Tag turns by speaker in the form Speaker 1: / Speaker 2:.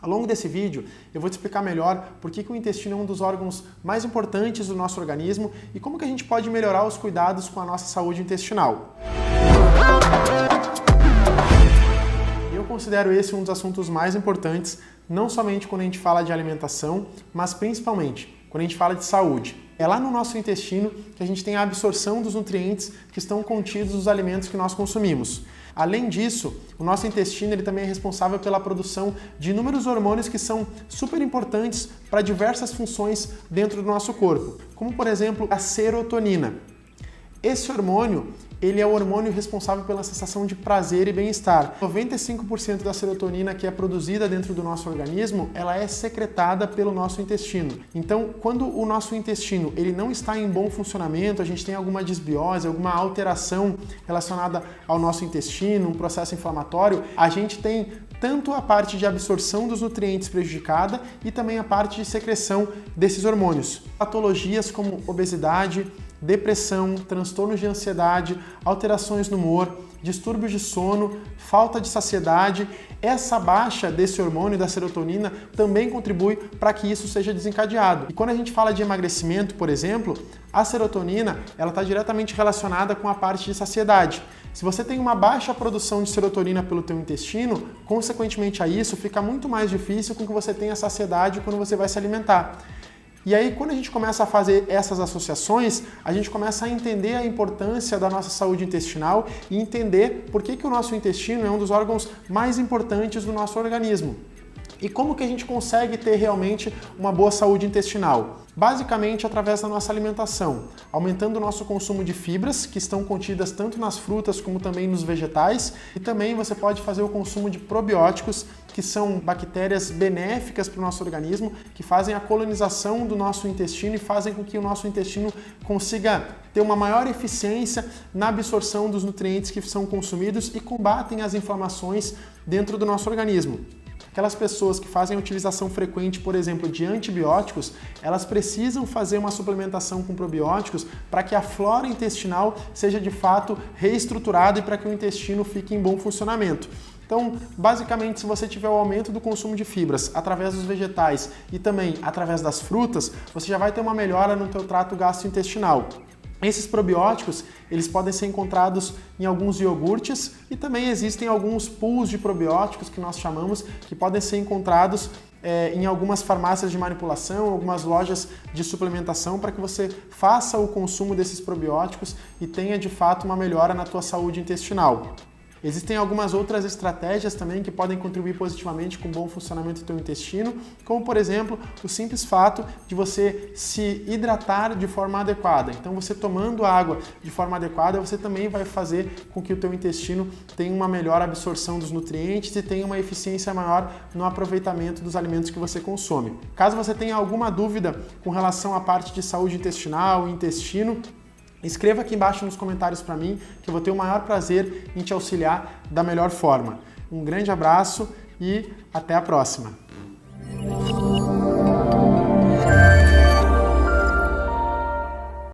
Speaker 1: Ao longo desse vídeo, eu vou te explicar melhor por que o intestino é um dos órgãos mais importantes do nosso organismo e como que a gente pode melhorar os cuidados com a nossa saúde intestinal. Eu considero esse um dos assuntos mais importantes, não somente quando a gente fala de alimentação, mas principalmente quando a gente fala de saúde. É lá no nosso intestino que a gente tem a absorção dos nutrientes que estão contidos nos alimentos que nós consumimos. Além disso, o nosso intestino ele também é responsável pela produção de inúmeros hormônios que são super importantes para diversas funções dentro do nosso corpo, como por exemplo a serotonina. Esse hormônio, ele é o hormônio responsável pela sensação de prazer e bem-estar. 95% da serotonina que é produzida dentro do nosso organismo, ela é secretada pelo nosso intestino. Então, quando o nosso intestino ele não está em bom funcionamento, a gente tem alguma disbiose, alguma alteração relacionada ao nosso intestino, um processo inflamatório, a gente tem tanto a parte de absorção dos nutrientes prejudicada e também a parte de secreção desses hormônios. Patologias como obesidade, depressão, transtornos de ansiedade, alterações no humor, distúrbios de sono, falta de saciedade, essa baixa desse hormônio da serotonina também contribui para que isso seja desencadeado. E quando a gente fala de emagrecimento, por exemplo, a serotonina ela está diretamente relacionada com a parte de saciedade. Se você tem uma baixa produção de serotonina pelo teu intestino, consequentemente a isso fica muito mais difícil com que você tenha saciedade quando você vai se alimentar. E aí, quando a gente começa a fazer essas associações, a gente começa a entender a importância da nossa saúde intestinal e entender por que o nosso intestino é um dos órgãos mais importantes do nosso organismo. E como que a gente consegue ter realmente uma boa saúde intestinal? Basicamente através da nossa alimentação, aumentando o nosso consumo de fibras, que estão contidas tanto nas frutas como também nos vegetais, e também você pode fazer o consumo de probióticos, que são bactérias benéficas para o nosso organismo, que fazem a colonização do nosso intestino e fazem com que o nosso intestino consiga ter uma maior eficiência na absorção dos nutrientes que são consumidos e combatem as inflamações dentro do nosso organismo. Aquelas pessoas que fazem a utilização frequente, por exemplo, de antibióticos, elas precisam fazer uma suplementação com probióticos para que a flora intestinal seja de fato reestruturada e para que o intestino fique em bom funcionamento. Então, basicamente, se você tiver o aumento do consumo de fibras através dos vegetais e também através das frutas, você já vai ter uma melhora no teu trato gastrointestinal. Esses probióticos, eles podem ser encontrados em alguns iogurtes e também existem alguns pools de probióticos que nós chamamos, que podem ser encontrados em algumas farmácias de manipulação, algumas lojas de suplementação para que você faça o consumo desses probióticos e tenha de fato uma melhora na tua saúde intestinal. Existem algumas outras estratégias também que podem contribuir positivamente com o bom funcionamento do teu intestino, como por exemplo, o simples fato de você se hidratar de forma adequada. Então você tomando água de forma adequada, você também vai fazer com que o teu intestino tenha uma melhor absorção dos nutrientes e tenha uma eficiência maior no aproveitamento dos alimentos que você consome. Caso você tenha alguma dúvida com relação à parte de saúde intestinal e intestino, escreva aqui embaixo nos comentários para mim, que eu vou ter o maior prazer em te auxiliar da melhor forma. Um grande abraço e até a próxima!